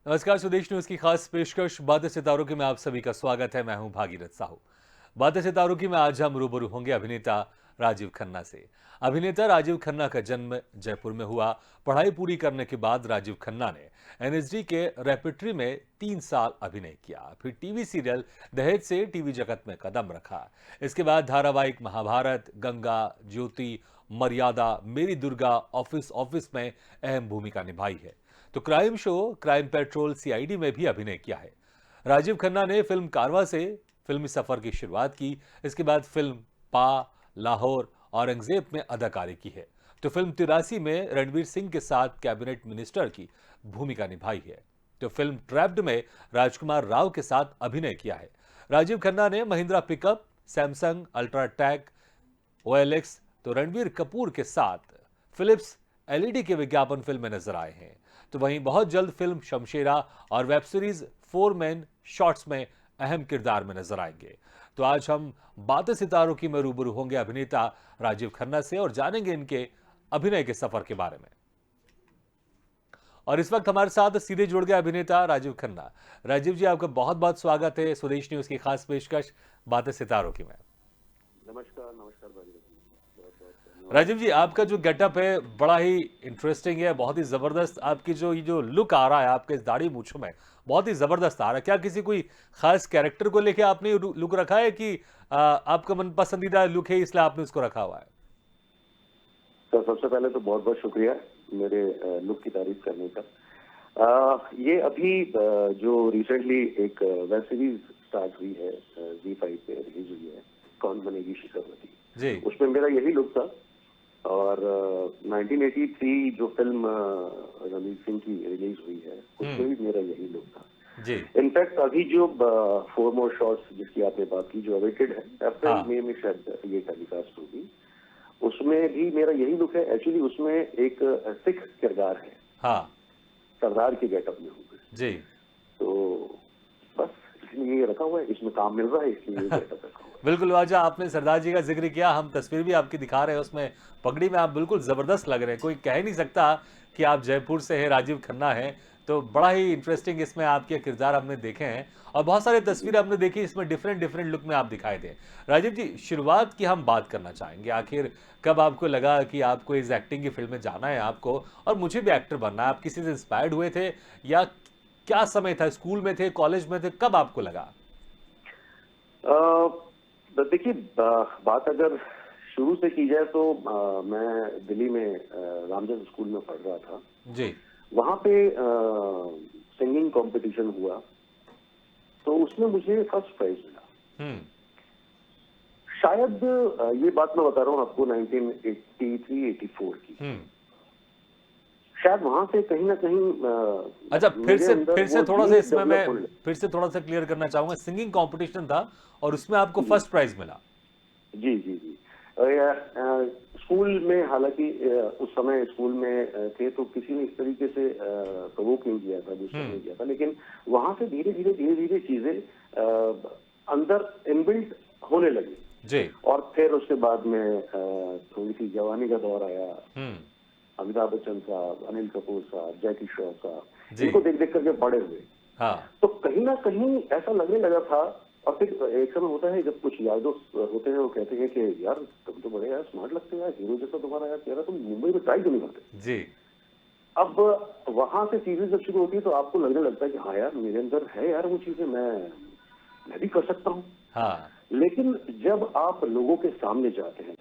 नमस्कार, स्वदेश न्यूज की खास पेशकश बातें सितारों की में आप सभी का स्वागत है। मैं हूं भागीरथ साहू। बातें सितारों की में आज हम रूबरू होंगे अभिनेता राजीव खन्ना से। अभिनेता राजीव खन्ना का जन्म जयपुर में हुआ। पढ़ाई पूरी करने के बाद राजीव खन्ना ने एनएसडी के रेperटरी में 3 साल अभिनय किया, फिर टीवी सीरियल दहेज से टीवी जगत में कदम रखा। इसके बाद धारावाहिक महाभारत, गंगा, ज्योति, मर्यादा, मेरी दुर्गा, ऑफिस ऑफिस में अहम भूमिका निभाई है। तो crime show crime petrol CID में भी अभिनय किया है। राजीव खन्ना ने फिल्म कारवां से फिल्मी सफर की शुरुआत की। इसके बाद फिल्म पा, लाहौर, औरंगजेब में अदाकारी की है। तो फिल्म 83 में रणवीर सिंह के साथ कैबिनेट मिनिस्टर की भूमिका निभाई है। तो फिल्म ट्रैप्ड में राजकुमार राव के साथ अभिनय किया है। राजीव खन्ना ने Mahindra pickup, Samsung UltraTech, OLX, तो रणबीर कपूर के साथ फिलिप्स एलईडी के विज्ञापन फिल्म में नजर आए हैं। तो वहीं बहुत जल्द फिल्म शमशेरा और वेब सीरीज 4 मैन शॉट्स में अहम किरदार में नजर आएंगे। तो आज हम बातें सितारों की में रूबरू होंगे अभिनेता राजीव खन्ना से और जानेंगे इनके अभिनय के सफर के बारे में। और इस वक्त हमारे साथ सीधे जुड़ गए अभिनेता राजीव खन्ना। राजीव जी, आपका बहुत बहुत स्वागत है स्वदेश न्यूज की खास पेशकश बातें सितारों की में। नमस्कार नमस्कार भाई, बहुत बहुत धन्यवाद। राजीव जी, आपका जो गेटअप है बड़ा ही इंटरेस्टिंग है, बहुत ही जबरदस्त। आपकी जो लुक आ रहा है आपके इस दाढ़ी मूंछों में, बहुत ही जबरदस्त आ रहा है। क्या किसी कोई खास कैरेक्टर को लेके आपने लुक रखा है कि आपका मन पसंदीदा लुक है इसलिए आपने उसको रखा हुआ है? सर, सबसे पहले तो बहुत बहुत शुक्रिया मेरे लुक की तारीफ करने का। ये अभी जो रिसेंटली एक वेब सीरीज स्टार्ट हुई है, Z5 पे रिलीज हुई है, कौन बनेगी शिखरवती, जी उसमें मेरा यही लुक था। और 1983 जो फिल्म रणवीर सिंह की रिलीज हुई है उसमें भी मेरा यही लुक था। जी। इनफैक्ट अभी जो 4 मोर शॉट्स जिसकी आपने बात की, जो अवेटेड है, अप्रैल हाँ। मई में शायद ये टेलीकास्ट होगी, उसमें भी मेरा यही लुक है। एक्चुअली उसमें एक सिख किरदार है, हाँ। सरदार के गेटअप में होंगे। जी। तो बस इसलिए ये रखा हुआ है, इसमें काम मिल रहा है इसलिए ये गेटअप रखा हुआ है। बिल्कुल वाजा, आपने सरदार जी का जिक्र किया, हम तस्वीर भी आपकी दिखा रहे हैं, उसमें पगड़ी में आप बिल्कुल जबरदस्त लग रहे हैं। कोई कह ही नहीं सकता कि आप जयपुर से हैं, राजीव खन्ना हैं। तो बड़ा ही इंटरेस्टिंग इसमें आपके किरदार हमने देखे हैं और बहुत सारी तस्वीरें हमने देखी, इसमें डिफरेंट डिफरेंट लुक में आप दिखाई दे। राजीव जी, शुरुआत की हम बात करना चाहेंगे। आखिर कब आपको लगा कि आपको इस एक्टिंग की फील्ड में जाना है आपको, और मुझे भी एक्टर बनना है? आप किसी से इंस्पायर्ड हुए थे या क्या समय था? स्कूल में थे, कॉलेज में थे, कब आपको लगा? देखिए, बात अगर शुरू से की जाए तो मैं दिल्ली में रामजन स्कूल में पढ़ रहा था। जी। वहां पे सिंगिंग कंपटीशन हुआ, तो उसमें मुझे फर्स्ट प्राइज मिला। हम्म। शायद ये बात मैं बता रहा हूँ आपको 1983-84 की। शायद वहां से कहीं ना कहीं अच्छा, मेरे अंदर फिर से वो थोड़ा सा जीन इसमें मैं डेवलप होने लगा। फिर से थोड़ा सा क्लियर करना चाहूंगा। सिंगिंग कंपटीशन था और उसमें आपको जी फर्स्ट प्राइज मिला? जी जी जी। स्कूल में, हालांकि उस समय स्कूल में थे तो किसी ने इस तरीके से प्रवोक नहीं किया था, गुस्सा नहीं किया था, लेकिन वहां से धीरे धीरे चीजें अंदर इनबिल्ट होने लगी। जी। और फिर उसके बाद में थोड़ी सी जवानी का दौर आया। हम्म। अमिताभ बच्चन साहब, अनिल कपूर साहब, जैकी श्रॉफ साहब, जी। इनको देख देख करके बड़े हुए। हाँ। तो कहीं ना कहीं ऐसा लगने लगा था। और फिर एक समय होता है जब कुछ यार दोस्त होते हैं, वो कहते हैं कि यार तुम तो बड़े यार स्मार्ट लगते हो यार, हीरो जैसा तुम्हारा यार चेहरा, तुम मुंबई में ट्राई क्यों नहीं करते? जी। अब वहां से चीजें जब शुरू होती है तो आपको लगने लगता है कि हाँ यार, मेरे अंदर है यार वो चीजें, मैं भी कर सकता हूँ। हाँ। लेकिन जब आप लोगों के सामने जाते हैं,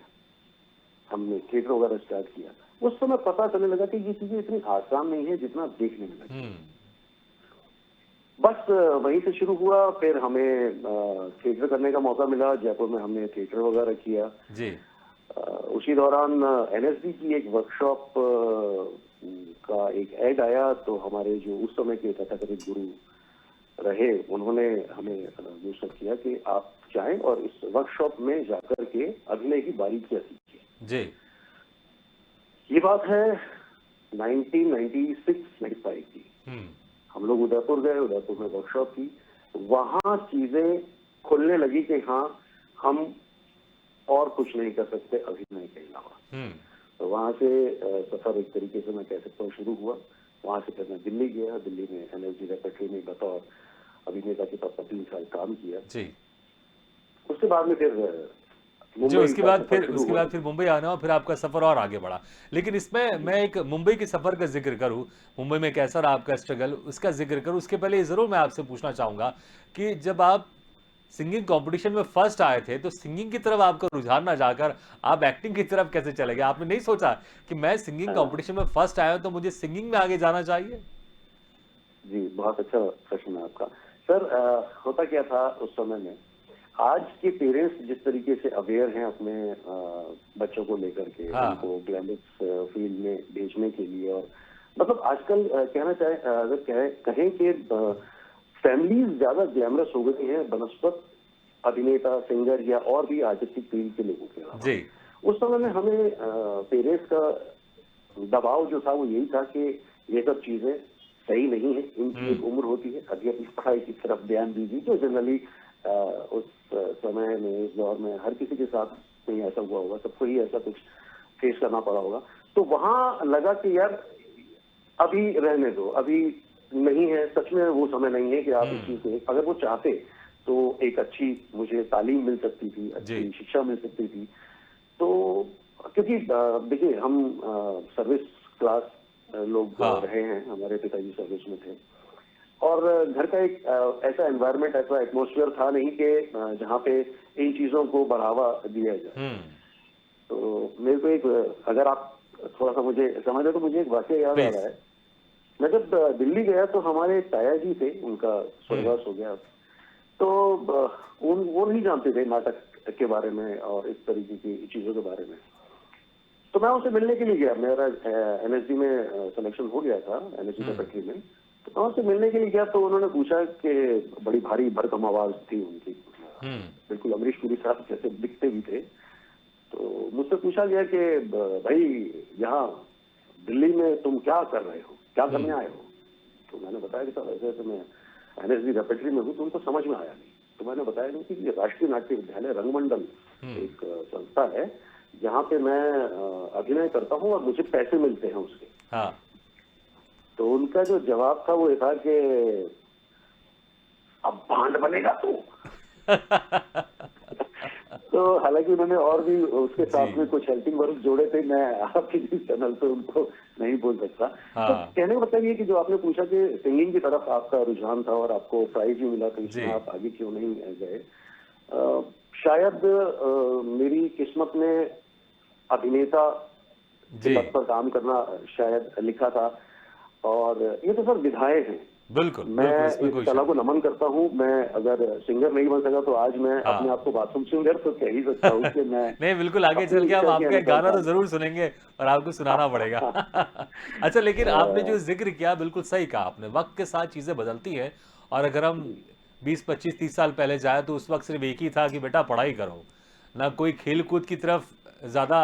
हमने थिएटर वगैरह स्टार्ट किया, उस समय पता चलने लगा कि ये चीजें इतनी आसान नहीं है जितना देखने में लगी। बस वहीं से शुरू हुआ। फिर हमें थिएटर करने का मौका मिला, जयपुर में हमने थिएटर वगैरह किया। जी। उसी दौरान एनएसडी की एक वर्कशॉप का एक ऐड आया, तो हमारे जो उस समय के तथाकथित गुरु रहे, उन्होंने हमें सूचित किया कि आप जाएं और इस वर्कशॉप में जाकर के अभिनय की बारीकियां सीखिए। जी। ये बात है 1996-95 की। हम लोग उदयपुर गए, उदयपुर में वर्कशॉप की। वहां चीजें खुलने लगी कि हाँ, हम और कुछ नहीं कर सकते अभिनय के अलावा। तो वहां से सफर एक तरीके से मैं कह सकता हूँ शुरू हुआ। वहां से फिर मैं दिल्ली गया, दिल्ली में एनएसडी रेpertory में बतौर अभिनेता के तौर पर 3 साल काम किया। जी। उसके बाद में फिर जी, मुंबई का सफर शुरू उसके हुआ। बाद फिर मुंबई आना और फिर आपका सफ़र और आगे बढ़ा। लेकिन इसमें जी मैं एक मुंबई के सफ़र का ज़िक्र करूँ, मुंबई में कैसा रहा आपका स्ट्रगल, उसका ज़िक्र करूँ, उसके पहले ये ज़रूर मैं आपसे पूछना चाहूँगा कि जब आप सिंगिंग कॉम्पिटिशन में फर्स्ट आए थे, तो सिंगिंग की तरफ आपका रुझान ना जाकर आप एक्टिंग की तरफ कैसे चले गए? आपने नहीं सोचा कि मैं सिंगिंग हाँ, कॉम्पिटिशन में फर्स्ट आया हूँ, तो मुझे सिंगिंग में आगे जाना चाहिए? जी, बहुत अच्छा प्रश्न है आपका। सर होता क्या था उस समय में, आज के पेरेंट्स जिस तरीके से अवेयर हैं अपने बच्चों को लेकर के, हाँ, उनको ग्लैमरस फील्ड में भेजने के लिए, और मतलब आजकल कहना चाहे अगर कहें कि फैमिलीज ज्यादा ग्लैमरस हो गई हैं बनस्पत अभिनेता, सिंगर या और भी आर्टिस्टिक फील्ड के लोगों के अलावा। जी। उस समय में हमें पेरेंट्स का दबाव जो था वो यही था कि ये सब चीजें सही नहीं है, इनकी हुँ, एक उम्र होती है, अभी अपनी पढ़ाई की तरफ ध्यान दीजिए, जो जनरली उस समय में, इस दौर में हर किसी के साथ नहीं ऐसा हुआ होगा, सबको ही ऐसा कुछ फेस करना पड़ा होगा। तो वहां लगा कि यार अभी रहने दो, अभी नहीं है, सच में वो समय नहीं है कि आप इस चीज हुँ, को, अगर वो चाहते तो एक अच्छी मुझे तालीम मिल सकती थी, जी। अच्छी शिक्षा मिल सकती थी। तो क्योंकि देखिए हम सर्विस क्लास लोग हाँ, रहे हैं, हमारे पिताजी सर्विस में थे, और घर का एक ऐसा एनवायरनमेंट, ऐसा एटमॉस्फेयर था नहीं कि जहाँ पे इन चीजों को बढ़ावा दिया जाए। हुँ, तो मेरे को एक अगर आप थोड़ा सा मुझे समझ रहे तो मुझे एक वाक्य याद आ प्लीज़। रहा है। मैं जब दिल्ली गया तो हमारे ताया जी थे, उनका हुँ, स्वर्गवास हो गया। तो वो नहीं जानते थे नाटक के बारे में और इस तरीके की चीजों के बारे में। तो मैं उनसे मिलने के लिए गया, मेरा एनएसडी में सिलेक्शन हो गया था, एनएसडी हुँ, रेpertory में। तो मैं उनसे मिलने के लिए गया तो उन्होंने पूछा कि बड़ी भारी भरकम आवाज थी उनकी, हुँ, बिल्कुल अमरीश पुरी साहब जैसे दिखते भी थे। तो मुझसे पूछा गया कि भाई यहाँ दिल्ली में तुम क्या कर रहे हो, क्या हुँ, करने आए हो? तो मैंने बताया कि साहब ऐसे ऐसे मैं एनएसडी रेpertory में हूँ। तो उनको समझ में आया नहीं। तो मैंने बताया नहीं कि ये राष्ट्रीय नाट्य विद्यालय रंगमंडल हुँ, एक संस्था है जहाँ पे मैं अभिनय करता हूँ और मुझे पैसे मिलते हैं उसके। हाँ। तो उनका जो जवाब था वो ये था कि अब भांड बनेगा तू। तो हालांकि उन्होंने और भी उसके जी, साथ में कुछ हेल्पिंग वर्क जोड़े थे, मैं आपके जिस चैनल पे उनको नहीं बोल सकता। तो हाँ, कहने का मतलब ये कि जो आपने पूछा कि सिंगिंग की तरफ आपका रुझान था और आपको प्राइज भी मिला, तो जी, इसमें आप आगे क्यों नहीं गए? शायद मेरी किस्मत में अभिनेता के जी। पद पर काम करना शायद लिखा था, और ये तो सब विधाएं हैं। बिल्कुल, बिल्कुल, मैं इसमें इस कोई कला शक को नहीं। नमन करता हूँ। मैं अगर सिंगर नहीं बन सका तो आज मैं अपने हाँ। आप को बाथरूम सिंगर तो कह ही सकता हूँ कि मैं नहीं, बिल्कुल आगे अपनी चल के हम इच्छा के आपका एक अनुसार गाना तो काम ज़रूर सुनेंगे और आपको सुनाना पड़ेगा। अच्छा, लेकिन आपने जो ज़िक्र किया बिल्कुल सही कहा आपने, वक़्त के साथ चीज़ें बदलती हैं और अगर हम जी 20, 25, 30 साल पहले जाएँ तो उस वक़्त सिर्फ़ एक ही था कि बेटा पढ़ाई करो। ना कोई खेल-कूद की तरफ ज़्यादा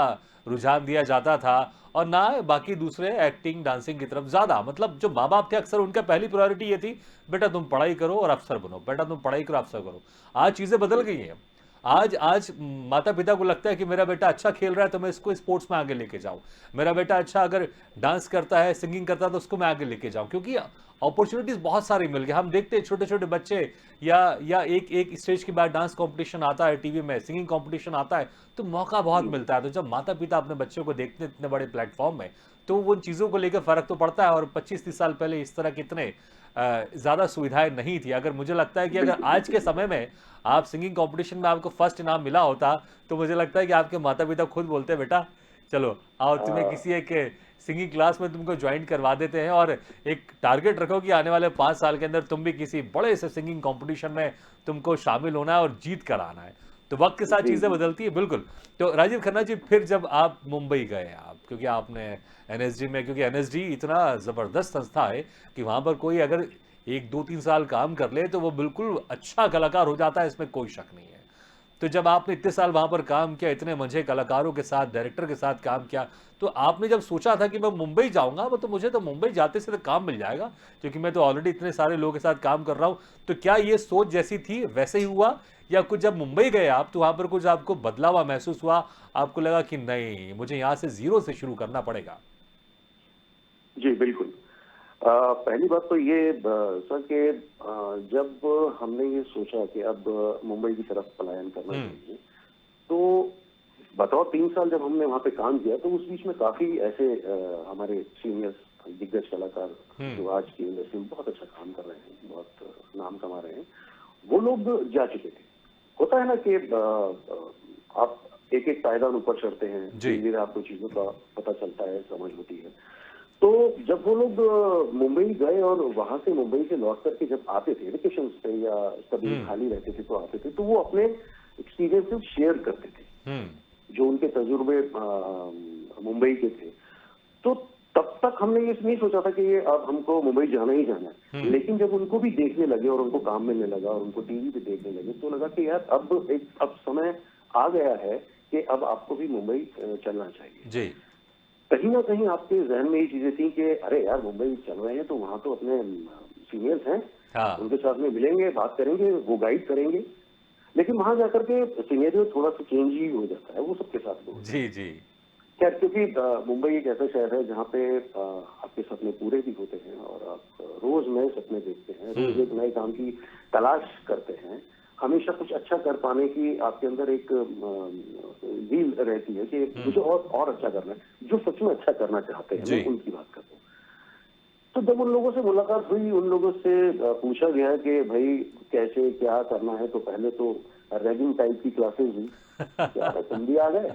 रुझान दिया जाता था और ना बाकी दूसरे एक्टिंग, डांसिंग की तरफ ज़्यादा मतलब जो माँ-बाप थे अक्सर उनका पहली प्रायोरिटी ये थी, बेटा तुम पढ़ाई करो और अफ़सर बनो, बेटा तुम पढ़ाई करो, अफ़सर करो। आज चीज़ें बदल जी गई हैं। आज आज माता-पिता को लगता है कि मेरा बेटा अच्छा खेल रहा है तो मैं इसको स्पोर्ट्स में आगे लेके जाऊँ। मेरा बेटा अच्छा अगर डांस करता है, सिंगिंग करता है तो उसको मैं आगे लेके जाऊँ क्योंकि अपॉर्च्युनिटीज़ बहुत सारी मिल गई। हम देखते हैं छोटे-छोटे बच्चे या एक एक स्टेज के बाद डांस कॉम्पिटिशन आता है टीवी में, सिंगिंग कॉम्पिटिशन आता है, तो मौका बहुत जी मिलता है। तो जब माता-पिता अपने बच्चों को देखते हैं इतने बड़े प्लेटफ़ॉर्म में, तो वो उन चीज़ों को लेकर फ़र्क तो पड़ता है और 25-30 साल पहले इस तरह के इतने ज़्यादा सुविधाएँ नहीं थी। अगर मुझे लगता है कि अगर बिल्कुल आज बिल्कुल के बिल्कुल। समय में आप सिंगिंग कॉम्पिटिशन में आपको फर्स्ट इनाम मिला होता, तो मुझे लगता है कि आपके माता-पिता खुद बोलते, "बेटा, चलो आओ तुम्हें अ, किसी एक सिंगिंग क्लास में तुमको जॉइन करवा देते हैं और एक टारगेट रखो कि आने वाले 5 साल के अंदर तुम भी किसी बड़े से सिंगिंग कॉम्पिटिशन में तुमको शामिल होना है और जीत कर आना है।" तो वक़्त के साथ जी चीज़ें जी बदलती हैं, बिल्कुल। तो राजीव खन्ना जी फिर जब आप मुंबई गए आप क्योंकि आपने एनएसडी में क्योंकि एनएसडी इतना ज़बरदस्त संस्था है कि वहाँ पर कोई अगर 1, 2, 3 साल काम कर ले तो वो बिल्कुल अच्छा कलाकार हो जाता है, इसमें कोई शक नहीं है। तो जब आपने इतने साल वहाँ पर काम किया, इतने मंझे कलाकारों के साथ, डायरेक्टर के साथ काम किया, तो आपने जब सोचा था कि मैं मुंबई जाऊँगा, वो तो मुझे तो मुंबई जाते से तो काम मिल जाएगा, क्योंकि मैं तो ऑलरेडी इतने सारे लोगों के साथ काम कर रहा हूँ। तो क्या ये सोच जैसी थी, वैसे ही हुआ? या कुछ जब मुंबई गए आप, तो वहाँ पर कुछ आपको बदला हुआ महसूस हुआ? आपको लगा कि नहीं, मुझे यहाँ से ज़ीरो से शुरू करना पड़ेगा? जी बिल्कुल। पहली बात तो ये सर कि जब हमने ये सोचा कि अब मुंबई की तरफ पलायन करना चाहिए, तो बतौर 3 साल जब हमने वहाँ पे काम किया, तो उस बीच में काफी ऐसे हमारे सीनियर्स दिग्गज कलाकार जो आज की इंडस्ट्री में बहुत अच्छा काम कर रहे हैं, बहुत नाम कमा रहे हैं, वो लोग जा चुके थे। होता है ना कि आप एक एक पायदान ऊपर चढ़ते हैं, धीरे धीरे आपको चीजों का पता चलता है, समझ होती है। तो जब वो लोग मुंबई गए और वहां से मुंबई से लौट करके जब आते थे वेकेशन पे या कभी खाली रहते थे तो आते थे, तो वो अपने एक्सपीरियंसेस शेयर करते थे, जो उनके तजुर्बे मुंबई के थे। तो तब तक हमने ये नहीं सोचा था कि ये अब हमको मुंबई जाना ही जाना है, लेकिन जब उनको भी देखने लगे और उनको काम मिलने लगा और उनको टीवी पे देखने लगे, तो लगा कि यार अब समय आ गया है कि अब आपको भी मुंबई चलना चाहिए जी। कहीं ना कहीं आपके जहन में ये चीजें थी कि अरे यार मुंबई चल रहे हैं तो वहां तो अपने सीनियर्स हैं, हाँ। उनके साथ में मिलेंगे, बात करेंगे, वो गाइड करेंगे। लेकिन वहां जाकर के सिनेरियो थोड़ा सा चेंज ही हो जाता है, वो सबके साथ हो जी जी। खैर, क्योंकि मुंबई एक ऐसा शहर है जहाँ पे आपके सपने पूरे भी होते हैं और आप रोज नए सपने देखते हैं, रोज एक नए काम की तलाश करते हैं, हमेशा कुछ अच्छा कर पाने की आपके अंदर एक ज़ील रहती है कि मुझे और अच्छा करना है, जो सच में अच्छा करना चाहते हैं, मैं उनकी बात करता हूँ। तो जब उन लोगों से मुलाकात हुई, उन लोगों से पूछा गया कि भाई कैसे क्या करना है, तो पहले तो रैगिंग टाइप की क्लासेस हुई, क्या तुम भी आ गए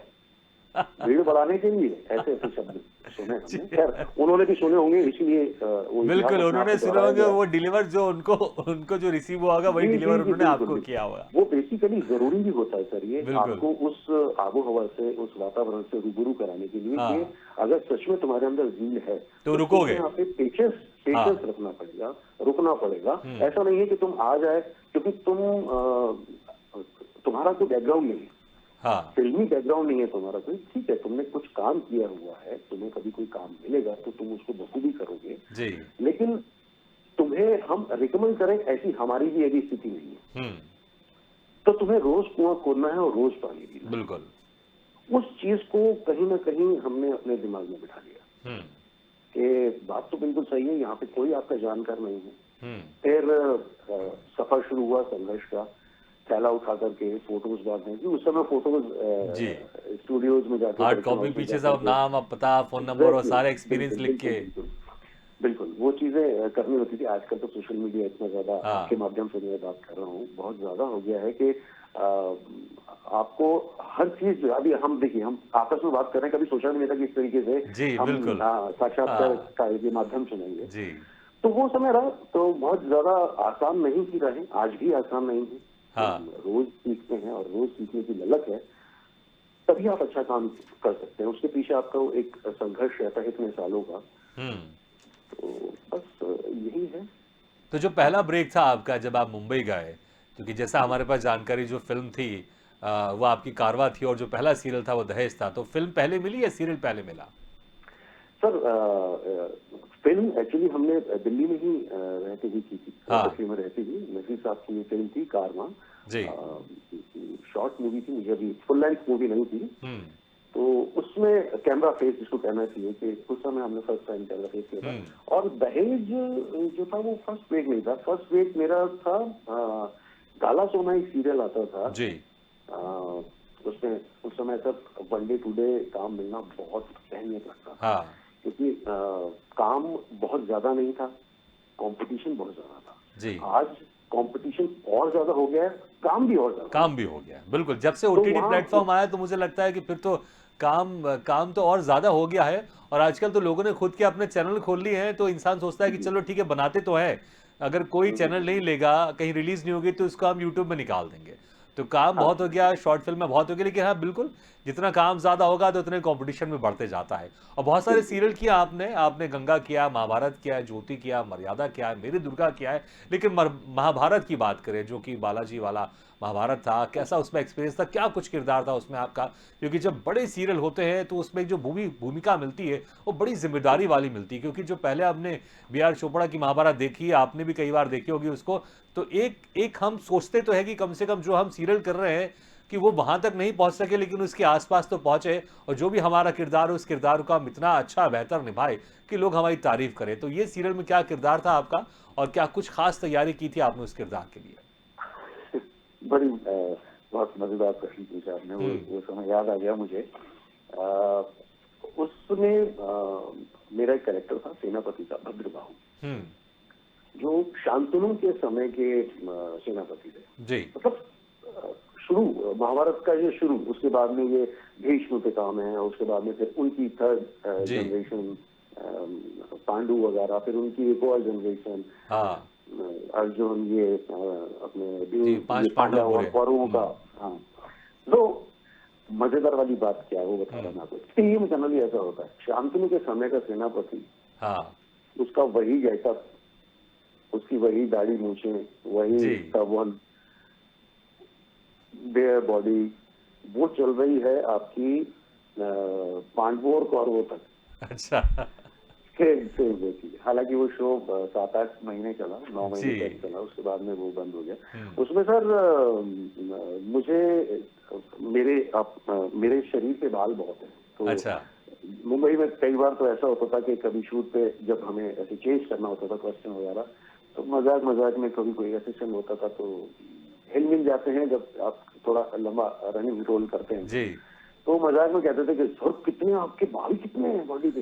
भीड़ बढ़ाने के लिए, ऐसे ऐसे शब्द सुने हमने। खैर उन्होंने भी सुने होंगे, इसलिए बिल्कुल उन्होंने सुने होंगे, वो डिलीवर जो उनको जो रिसीव हुआ होगा वही डिलीवर उन्होंने आपको किया होगा। वो बेसिकली जरूरी भी होता है सर, ये आपको उस आबो हवा से, उस वातावरण से रूबरू कराने के लिए कि अगर सच में तुम्हारे अंदर ज़ील है तो रुकोगे, यहाँ पे पेशेंस रखना पड़ेगा, रुकना पड़ेगा। ऐसा नहीं है कि तुम आ जाए, क्योंकि तुम्हारा कोई बैकग्राउंड नहीं है, हाँ। फिल्मी बैकग्राउंड नहीं है तुम्हारा कोई, ठीक है, तुमने कुछ काम किया हुआ है, तुम्हें कभी कोई काम मिलेगा तो तुम उसको बखूबी करोगे जी। लेकिन तुम्हें हम रिकमेंड करें, ऐसी हमारी भी यदि स्थिति नहीं है, तो तुम्हें रोज कुआं खोदना है और रोज पानी पीना। बिल्कुल उस चीज को कहीं ना कहीं हमने अपने दिमाग में बिठा लिया कि बात तो बिल्कुल सही है, यहाँ पे कोई आपका जानकार नहीं है। फिर सफर शुरू हुआ संघर्ष का, थैला उठा करके फोटोज डालने की। उस समय फोटोज स्टूडियोज में जाके हार्ड कॉपी पीछे सब नाम, अपता, फोन नंबर और सारे एक्सपीरियंस लिख के, बिल्कुल वो चीजें करनी होती थी। आजकल तो सोशल मीडिया इतना ज्यादा के माध्यम से मैं बात कर रहा हूँ, बहुत ज्यादा हो गया है कि आपको हर चीज, अभी हम देखिए, हम आपस में बात कर रहे हैं, कभी सोचा नहीं था कि इस तरीके से हम साक्षात्कार का ये माध्यम चुनेंगे। तो वो समय रहा तो बहुत ज्यादा आसान नहीं ही रहे, आज भी आसान नहीं है। हाँ। रोज सीखते हैं और रोज सीखने की ललक है, तभी आप अच्छा काम कर सकते हैं। उसके पीछे आपका एक संघर्ष रहता है इतने सालों का। तो बस यही है। तो जो पहला ब्रेक था आपका जब आप मुंबई गए, क्योंकि जैसा हमारे पास जानकारी, जो फिल्म थी वो आपकी कारवां थी और जो पहला सीरियल था वो दहेज था, तो फिल्म पहले मिली या सीरियल पहले मिला? सर फिल्म एक्चुअली हमने दिल्ली में ही रहते हुए की थी, दिल्ली में रहती हुई। नजीर साहब की फिल्म थी कारवां जी, शॉर्ट मूवी थी, मुझे अभी फुल लेंथ मूवी नहीं थी। तो उसमें कैमरा फेस जिसको कहना चाहिए कि उस समय हमने फर्स्ट टाइम कैमरा फेस किया था। और दहेज जो था वो फर्स्ट ब्रेक नहीं था, फर्स्ट ब्रेक मेरा था काला सोना, एक सीरियल आता था जी। उसमें उस समय तक वन डे टू डे काम मिलना बहुत अहमियत रखता था, क्योंकि काम बहुत ज्यादा नहीं था, कंपटीशन बहुत ज्यादा था जी। आज कंपटीशन और ज्यादा हो गया है, काम भी हो गया। बिल्कुल, जब से ओटीटी प्लेटफॉर्म आया तो मुझे लगता है कि फिर तो काम तो और ज्यादा हो गया है। और आजकल तो लोगों ने खुद के अपने चैनल खोल लिए हैं, तो इंसान सोचता है कि चलो ठीक है, बनाते तो है, अगर कोई चैनल नहीं लेगा, कहीं रिलीज नहीं होगी, तो इसको हम यूट्यूब में निकाल देंगे। तो काम बहुत हो गया, शॉर्ट फिल्म में बहुत हो गया, लेकिन हाँ बिल्कुल, जितना काम ज्यादा होगा तो उतने कंपटीशन में बढ़ते जाता है। और बहुत सारे सीरियल किया आपने गंगा किया, महाभारत किया है, ज्योति किया, मर्यादा किया है, मेरी दुर्गा किया है। लेकिन महाभारत की बात करें, जो कि बालाजी वाला महाभारत था, कैसा उसमें एक्सपीरियंस था, क्या कुछ किरदार था उसमें आपका? क्योंकि जब बड़े सीरियल होते हैं तो उसमें जो भूमिका मिलती है वो बड़ी जिम्मेदारी वाली मिलती है। क्योंकि जो पहले आपने बी.आर. चोपड़ा की महाभारत देखी है, आपने भी कई बार देखी होगी उसको, तो एक हम सोचते तो है कि कम से कम जो हम सीरियल कर रहे हैं कि वो वहां तक नहीं पहुंच सके लेकिन उसके आसपास तो पहुंचे, और जो भी हमारा किरदार है उस किरदार को हम इतना अच्छा बेहतर निभाए कि लोग हमारी तारीफ करें। तो ये सीरियल में क्या किरदार था आपका, और क्या कुछ खास तैयारी की थी आपने उस किरदार के लिए? बड़ी बहुत मजेदार प्रश्न पूछा आपने। वो समय याद आ गया मुझे। अ, उसमें मेरा एक कैरेक्टर था सेनापति का, भद्रबाहु, हम्म। जो शांतनु के समय के सेनापति थे। जी। मतलब शुरू महाभारत का ये शुरू, उसके बाद में ये भीष्म पे काम है, और उसके बाद में फिर उनकी थर्ड जी। जनरेशन पांडु वगैरह, फिर उनकी एक और जनरेशन हाँ अर्जुन, ये अपने जी, 5 ये पांडव पांडव और पूरे। कौरवों का। हाँ, तो मजेदार वाली बात क्या है वो बता रहा मैं आपको। टीम जनरली ऐसा होता है, शांतनु के समय का सेनापति, हाँ उसका वही गेटअप, उसकी वही दाढ़ी मूछे, वही जी। टर्बन, बेयर बॉडी, वो चल रही है आपकी पांडवों और कौरवों तक। अच्छा। सेम देखिए, हालांकि वो शो 7-8 महीने चला, 9 महीने जी। तक चला, उसके बाद में वो बंद हो गया। हम्म। उसमें सर मुझे मेरे शरीर पे बाल बहुत है, तो अच्छा। मुंबई में कई बार तो ऐसा होता था कि कभी शूट पे जब हमें ऐसे चेंज करना होता था क्वेश्चन वगैरह, तो मजाक मजाक में कभी कोई ऐसे सीन होता था तो हिल मिल जाते हैं जब आप थोड़ा लंबा रनिंग रोल करते हैं। जी। तो मजाक में कहते थे कि सर कितने आपके बाल कितने हैं बॉडी पे।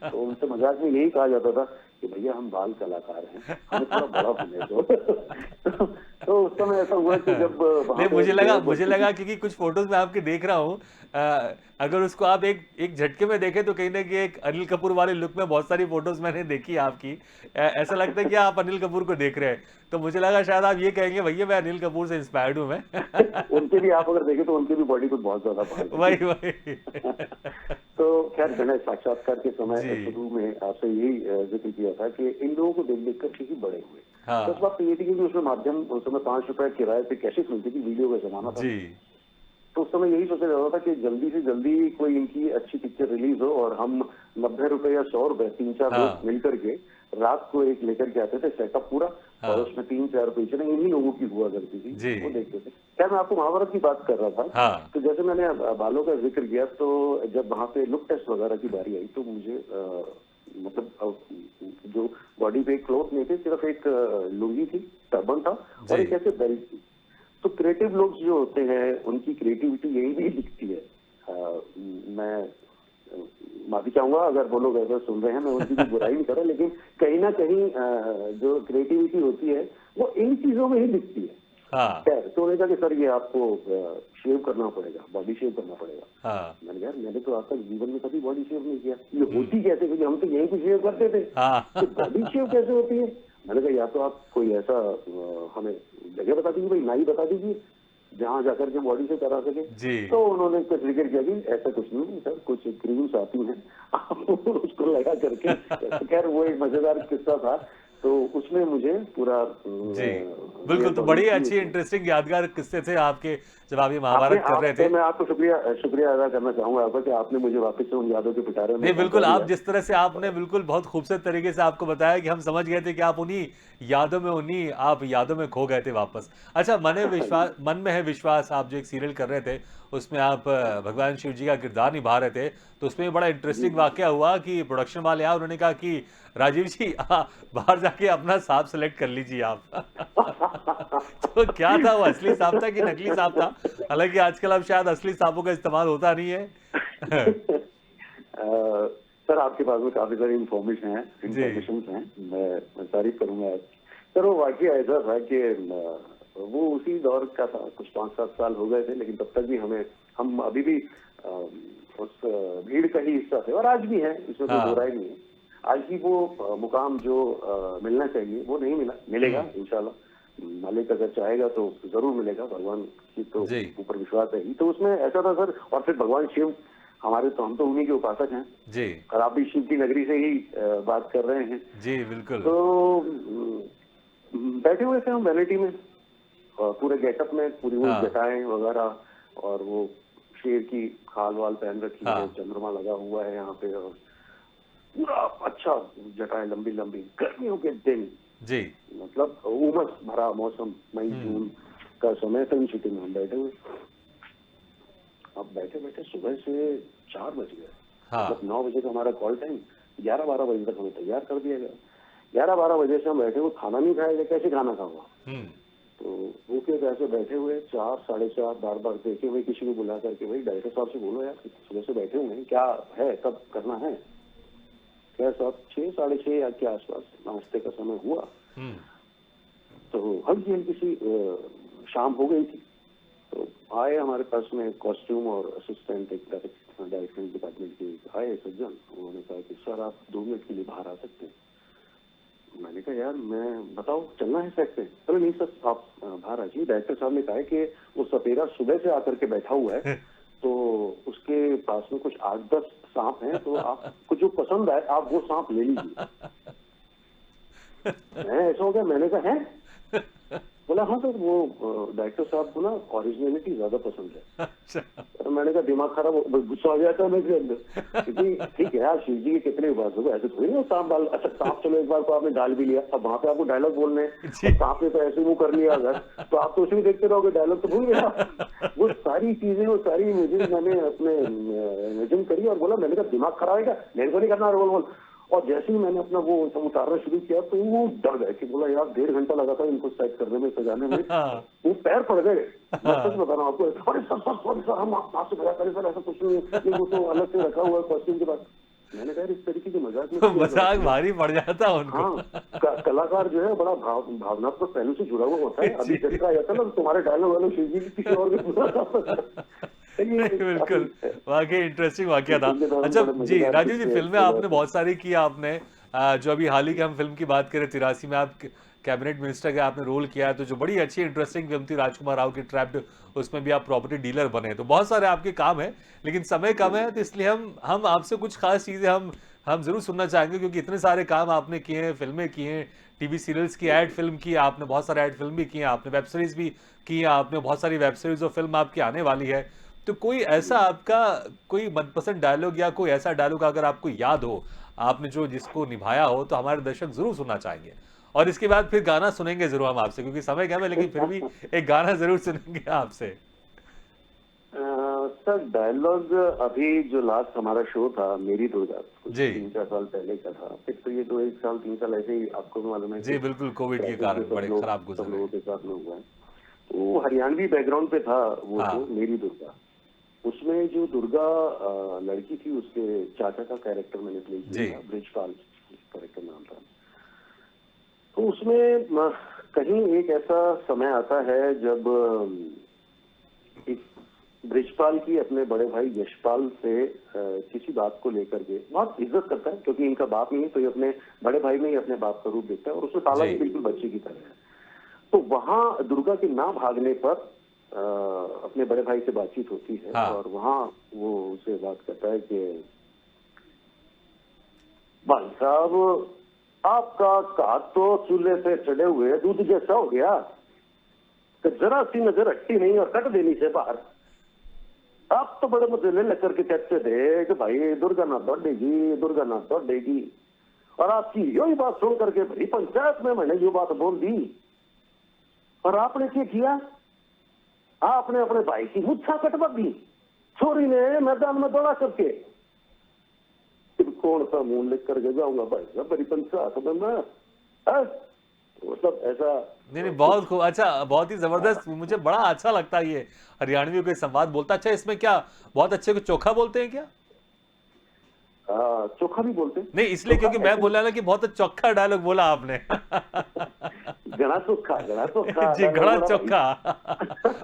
तो उनसे मजाक में यही कहा जाता था कि भैया हम बाल कलाकार हैं, हमें थोड़ा बड़ा होने दो। तो उस समय ऐसा हुआ कि जब वहां नहीं, पे मुझे लगा क्योंकि कुछ फोटोज में आपके देख रहा हूँ, अगर उसको आप एक झटके में देखें तो कहीं ना कहीं एक अनिल कपूर वाले लुक में बहुत सारी फोटोज मैंने देखी है आपकी। ऐसा लगता है कि आप अनिल कपूर को देख रहे हैं, तो मुझे लगा शायद आप ये कहेंगे भैया मैं अनिल कपूर से इंस्पायर्ड हूँ मैं। उनके भी आप अगर देखें तो उनकी भी बॉडी कुछ बहुत ज्यादा बाल है। वही वही। तो खैर मैंने साक्षात्कार के समय जी। शुरू में आपसे यही जिक्र किया था कि इन लोगों को देख देख कर किसी बड़े हुए। हाँ। तो इस बात तो ये थी कि उसमें माध्यम उस समय 5 रुपए किराए पे कैसेट मिलती थी, वीडियो का जमाना था। जी। तो उस समय यही सोचा जाता था कि जल्दी से जल्दी कोई इनकी अच्छी पिक्चर रिलीज हो, और हम 90 रुपए या 100 रुपए 3-4 हाँ। दोस्त मिलकर के रात को एक लेकर के आते थे सेटअप पूरा, हाँ। और उसमें 3-4 पिक्चरें इन्हीं लोगों की हुआ करती थी, जी। वो देखते थे। क्या मैं आपको महाभारत की बात कर रहा था। हाँ। तो जैसे मैंने बालों का जिक्र किया, तो जब वहां पे लुक टेस्ट वगैरह की बारी आई तो मुझे मतलब जो बॉडी पे क्लोथ नहीं थे, सिर्फ एक लुंगी थी, टर्बन था, और एक ऐसे बेल्ट थी। तो क्रिएटिव लोग जो होते हैं उनकी क्रिएटिविटी यही भी दिखती है। मैं माफी चाहूंगा अगर वो लोग ऐसा सुन रहे हैं, मैं उनकी भी बुराई नहीं कर रहा, लेकिन कहीं ना कहीं जो क्रिएटिविटी होती है वो इन चीजों में ही दिखती है। हाँ। खैर, तो उन्होंने कहा कि सर ये आपको शेव करना पड़ेगा, बॉडी शेव करना पड़ेगा। हाँ। मैंने कहा मैंने तो आज तक जीवन में कभी बॉडी शेव नहीं किया, ये होती कैसे, क्योंकि हम तो यही कुछ शेव करते थे, हाँ। तो बॉडी शेव कैसे होती है। मैंने कहा या तो आप कोई ऐसा हमें जगह बता दीजिए, भाई नाई बता दीजिए जहाँ जाकर के बॉडी से करा सके। जी। तो उन्होंने कुछ जिक्र किया कि ऐसा कुछ नहीं सर, कुछ क्रीम्स आती हैं आप उसको लगा करके। खैर वो एक मजेदार किस्सा था, तो उसमें मुझे पूरा जी बिल्कुल। तो बड़ी अच्छी इंटरेस्टिंग यादगार किस्से थे आपके जब आप ये आपने महाभारत कर रहे थे। मैं आपको शुक्रिया अदा करना चाहूंगा आपका कि आपने मुझे वापस से उन यादों के पिटारे में नहीं बिल्कुल, पहुंचा आप दिया। जिस तरह से आपने बिल्कुल बहुत खूबसूरत तरीके से आपको बताया कि हम समझ गए थे कि आप उन्हीं यादों में खो गए थे वापस। अच्छा, मन में है विश्वास, आप जो एक सीरियल कर रहे थे उसमें आप भगवान शिव जी का किरदार निभा रहे थे, तो उसमें बड़ा इंटरेस्टिंग वाकया हुआ कि प्रोडक्शन वाले आए, उन्होंने कहा कि राजीव जी बाहर जाके अपना सांप सेलेक्ट कर लीजिए आप। तो क्या था वो, असली सांप था कि नकली सांप था? हालांकि आजकल अब शायद असली सांपों का इस्तेमाल होता नहीं है। सर आपके पास में काफी सारी इंफॉर्मेशन हैं, मैं तारीफ करूंगा। सर वो वाकया ऐसा था कि वो उसी दौर का था, कुछ 5-7 साल हो गए थे, लेकिन तब तक भी हम अभी भी उस भीड़ का ही हिस्सा थे, और आज भी हैं, इसमें कोई दो राय नहीं है। आज भी वो मुकाम जो मिलना चाहिए वो नहीं मिलेगा इंशाल्लाह। मालिक अगर चाहेगा तो जरूर मिलेगा, भगवान की तो ऊपर विश्वास है ही। तो उसमें ऐसा था सर, और फिर भगवान शिव हमारे, तो हम तो उन्हीं के उपासक हैं जी, और आप भी शिव की नगरी से ही बात कर रहे हैं। जी बिल्कुल। तो बैठे हुए थे हम वैनिटी में, पूरे गेटअप में, पूरी वो जटाएं वगैरह, और वो शेर की खाल वाल पहन रखी है, चंद्रमा लगा हुआ है यहाँ पे, और पूरा अच्छा जटाएं लंबी लंबी, गर्मियों के दिन जी, मतलब उमस भरा मौसम, मई जून का समय, फिल्म सिटी में हम बैठे हुए। अब बैठे बैठे सुबह से 4 बज गए। हाँ। मतलब 9 बजे का हमारा कॉल टाइम, 11-12 बजे तक हमें तैयार कर दिया गया। 11-12 बजे से हम बैठे हुए, खाना नहीं खाया गया, कैसे खाना खाऊंगा? हम्म। तो भूखे कैसे बैठे हुए, 4 साढ़े 4 बार देखे हुए, किसी को बुला करके, भाई डायरेक्टर साहब से बोलो यार, सुबह से बैठे हुए हैं, क्या है, कब करना है? क्या साहब, 6 साढ़े 6 या के आसपास नाश्ते का समय हुआ। हम्म। तो हल्की हल्की सी शाम हो गई थी। तो आए हमारे पास में कॉस्ट्यूम और असिस्टेंट, एक डायरेक्शन डिपार्टमेंट के आए सज्जन। उन्होंने कहा कि सर आप 2 मिनट के लिए बाहर आ सकते हैं। मैंने कहा यार, मैं बताओ चलना है सेट पे? अरे नहीं सर, आप बाहर आ जाइए। डायरेक्टर साहब ने कहा है कि वो सपेरा सुबह से आकर के बैठा हुआ है, तो उसके पास में कुछ 8-10 सांप हैं, तो आपको जो पसंद आए आप वो सांप ले लीजिए। मैं ऐसा हो गया, मैंने कहा है? बोला हाँ सर, वो डायरेक्टर साहब को ना ओरिजिनलिटी ज्यादा पसंद है। अच्छा। तो मैंने कहा दिमाग खराब गुस्सा आ जाता है मेरे अंदर, क्योंकि ठीक है यार, शिव जी के कितने उपास हो गए, ऐसे थोड़ी ना सांप डाल। अच्छा सांप चलो एक बार को आपने डाल भी लिया, अब वहां पे आपको डायलॉग बोलने हैं, जी। और सांप ने तो ऐसे मुंह कर लिया अगर, तो आप तो उसी में देखते रहोगे, डायलॉग तो भूल गया। वो सारी चीजें, वो सारी इमेजेस मैंने अपने इमेजिन करी और बोला, मैंने कहा दिमाग खराब है क्या, मेरे को नहीं करना रोल वोल। और जैसे ही मैंने अपना वो सब उतारना शुरू किया तो वो डर गए कि बोला यार 1.5 घंटा लगा था इनको सेट करने में, सजाने में, हाँ। वो पैर पड़ गए। मैं सच बता रहा हूँ आपको, सॉरी सर हम आपसे मजाक करें सर, ऐसा कुछ नहीं है, ये वो तो अलग से रखा हुआ है कॉस्ट्यूम के बाद। मैंने कहा इस तरीके की मजाक में तो मजाक भारी पड़ जाता उनको। हाँ, कलाकार जो है बड़ा भावनात्मक पहलू से जुड़ा हुआ होता है। अभी जी। जैसा आता है ना तुम्हारे डायलॉग वालों शिव जी किसी और नहीं, बिल्कुल, वाकई इंटरेस्टिंग वाकया था। के दौरान अच्छा बड़े जी, मजेदार राजीव जी, किस्से फिल्में हो आपने जाते बहुत सारी की आपने। जो अभी हाल ही की हम फिल्म की बात करें, 83 में आप कैबिनेट मिनिस्टर का आपने रोल किया है, तो जो बड़ी अच्छी इंटरेस्टिंग फिल्म थी राजकुमार राव की ट्रैप्ड, उसमें भी आप प्रॉपर्टी डीलर बने। तो बहुत सारे आपके काम हैं, लेकिन समय कम है, तो इसलिए हम आपसे कुछ खास चीजें हम जरूर सुनना चाहेंगे, क्योंकि इतने सारे काम आपने किए हैं, फिल्में की हैं, टीवी सीरियल्स की ऐड फिल्म की आपने, बहुत सारे ऐड फिल्म भी की हैं आपने, वेब सीरीज भी की है आपने, बहुत सारी वेब सीरीज और फिल्म आपकी आने वाली है। तो कोई ऐसा आपका कोई मनपसंद डायलॉग या कोई ऐसा डायलॉग अगर आपको याद हो, आपने जो जिसको निभाया हो, तो हमारे दर्शक जरूर सुनना चाहेंगे। और इसके बाद फिर गाना सुनेंगे जरूर हम आपसे, क्योंकि समय कम है, लेकिन फिर भी एक गाना जरूर सुनेंगे आपसे। सर डायलॉग, अभी जो लास्ट हमारा शो था मेरी दुर्गा, कुछ जी 3-4 साल पहले का था। फिर तो ये 1 साल 3 साल ऐसे ही आपको भी मालूम है जी, कि बिल्कुल, कोविड के ट्रैफिक में कारण बड़े खराब सब गुजर रहे लोगों हैं। के साथ में हुआ है। तो वो हरियाणवी बैकग्राउंड पे था वो हाँ। शो मेरी दुर्गा। उसमें जो दुर्गा लड़की थी, उसके चाचा का कैरेक्टर मैंने प्ले जी किया था, ब्रिजपाल कैरेक्टर नाम था। तो उसमें कहीं एक ऐसा समय आता है जब एक ब्रिजपाल की अपने बड़े भाई यशपाल से किसी बात को लेकर के बहुत इज्जत करता है, क्योंकि इनका बाप नहीं है, तो ये अपने बड़े भाई में ही अपने बाप का रूप देखता है, और उसमें ताला जी भी बिल्कुल बच्चे की तरह है। तो वहां दुर्गा के ना भागने पर अपने बड़े भाई से बातचीत होती है, हाँ। और वहां वो उसे बात करता है कि भाई साहब, आपका काट तो चूल्हे पे चढ़े हुए दूध जैसा हो गया, कि जरा सी नजर हटती नहीं और कट देनी से बाहर। आप तो बड़े मजेले लेकर के कहते थे कि भाई दुर्गा ना दौड़ेगी, दुर्गा ना दौड़ेगी, और आपकी यही बात सुन करके भाई पंचायत में मैंने ये बात बोल दी, और आपने क्या किया, आपने अपने भाई की मुच्छा कटवा दी छोरी ने मैदान में दौड़ा करके। फिर कौन सा मुंह लेकर के जाऊंगा भाई साहब बड़ी पंचायत में मैं, मतलब ऐसा। नहीं नहीं, बहुत खूब, अच्छा, बहुत ही जबरदस्त, मुझे बड़ा अच्छा लगता है ये हरियाणवी कोई संवाद बोलता। अच्छा, इसमें क्या बहुत अच्छे को चोखा बोलते हैं क्या? चोखा भी बोलते, नहीं, इसलिए चोखा क्योंकि मैं ऐसे बोला ना कि बहुत चोखा डायलॉग बोला आपने। घना चोखा जी, डायलॉग घड़ा बोला भाई। चोखा।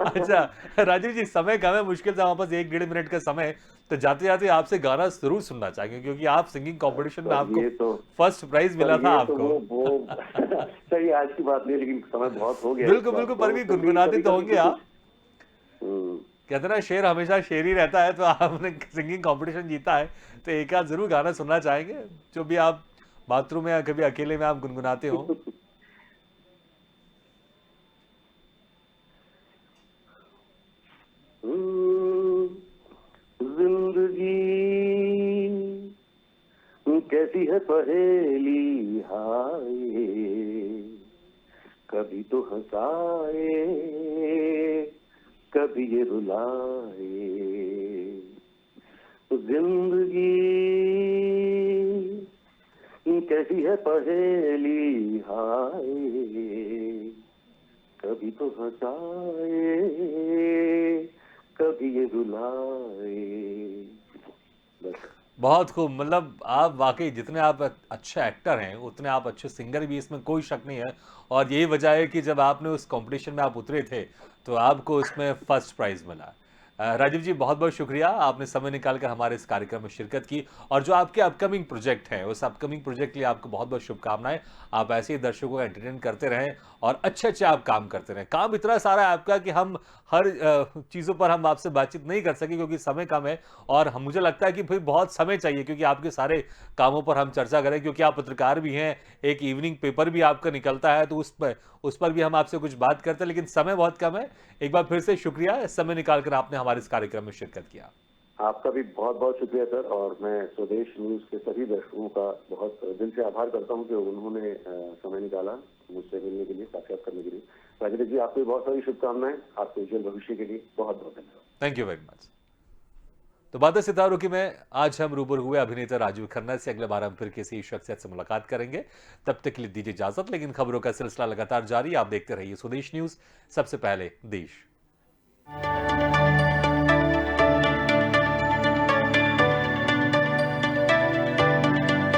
अच्छा राजीव जी, समय कम है, मुश्किल से हमारे पास 1-1.5 मिनट का समय, तो जाते जाते आपसे गाना जरूर सुनना चाहेंगे, क्योंकि आप सिंगिंग कंपटीशन में सर आपको ये तो फर्स्ट प्राइज सर मिला था ये तो आपको। वो सर ये आज की बात नहीं, लेकिन समय बहुत हो गया इस बिल्कुल बात बिल्कुल, पर को, भी फिर भी गुनगुनाते कभी तो कभी होंगे तो कुछ। आप। कहते ना, शेर हमेशा शेर ही रहता है, तो आपने सिंगिंग कंपटीशन जीता है, तो एक आध जरूर गाना सुनना चाहेंगे, जो भी आप बाथरूम में या कभी अकेले में आप गुनगुनाते हो। जिंदगी कैसी है पहेली हाय, कभी तो हंसाए कभी ये रुलाए, जिंदगी कैसी है पहेली हाय, कभी तो हंसाए कभी ये रुलाए। बस। बहुत खूब। मतलब आप वाकई जितने आप अच्छे एक्टर हैं उतने आप अच्छे सिंगर भी, इसमें कोई शक नहीं है। और यही वजह है कि जब आपने उस कंपटीशन में आप उतरे थे तो आपको उसमें फर्स्ट प्राइज मिला। राजीव जी, बहुत बहुत शुक्रिया, आपने समय निकाल कर हमारे इस कार्यक्रम में शिरकत की। और जो आपके अपकमिंग प्रोजेक्ट हैं उस अपकमिंग प्रोजेक्ट के लिए आपको बहुत बहुत शुभकामनाएं। आप ऐसे ही दर्शकों को एंटरटेन करते रहें और अच्छे अच्छे आप काम करते रहें। काम इतना सारा है आपका कि हम हर चीज़ों पर हम आपसे बातचीत नहीं कर सके क्योंकि समय कम है। और हम, मुझे लगता है कि भाई बहुत समय चाहिए क्योंकि आपके सारे कामों पर हम चर्चा करें, क्योंकि आप पत्रकार भी हैं, एक इवनिंग पेपर भी आपका निकलता है, तो उस पर भी हम आपसे कुछ बात करते हैं, लेकिन समय बहुत कम है। एक बार फिर से शुक्रिया, समय निकालकर आपने हमारे इस कार्यक्रम में शिरकत किया। आपका भी बहुत बहुत शुक्रिया सर, और मैं स्वदेश न्यूज के सभी दर्शकों का बहुत दिल से आभार करता हूं कि उन्होंने समय निकाला मुझसे मिलने के लिए, साक्षात करने के लिए। राजेश जी, आपको भी बहुत सारी शुभकामनाएं आपके उज्जवल भविष्य के लिए। बहुत बहुत धन्यवाद। Thank you very much. तो बातें सितारों की में आज हम रूबरू हुए अभिनेता राजीव खन्ना से। अगले बार हम फिर किसी शख्सियत से मुलाकात करेंगे। तब तक के लिए दीजिए इजाजत, लेकिन खबरों का सिलसिला लगातार जारी। आप देखते रहिए स्वदेश न्यूज, सबसे पहले देश।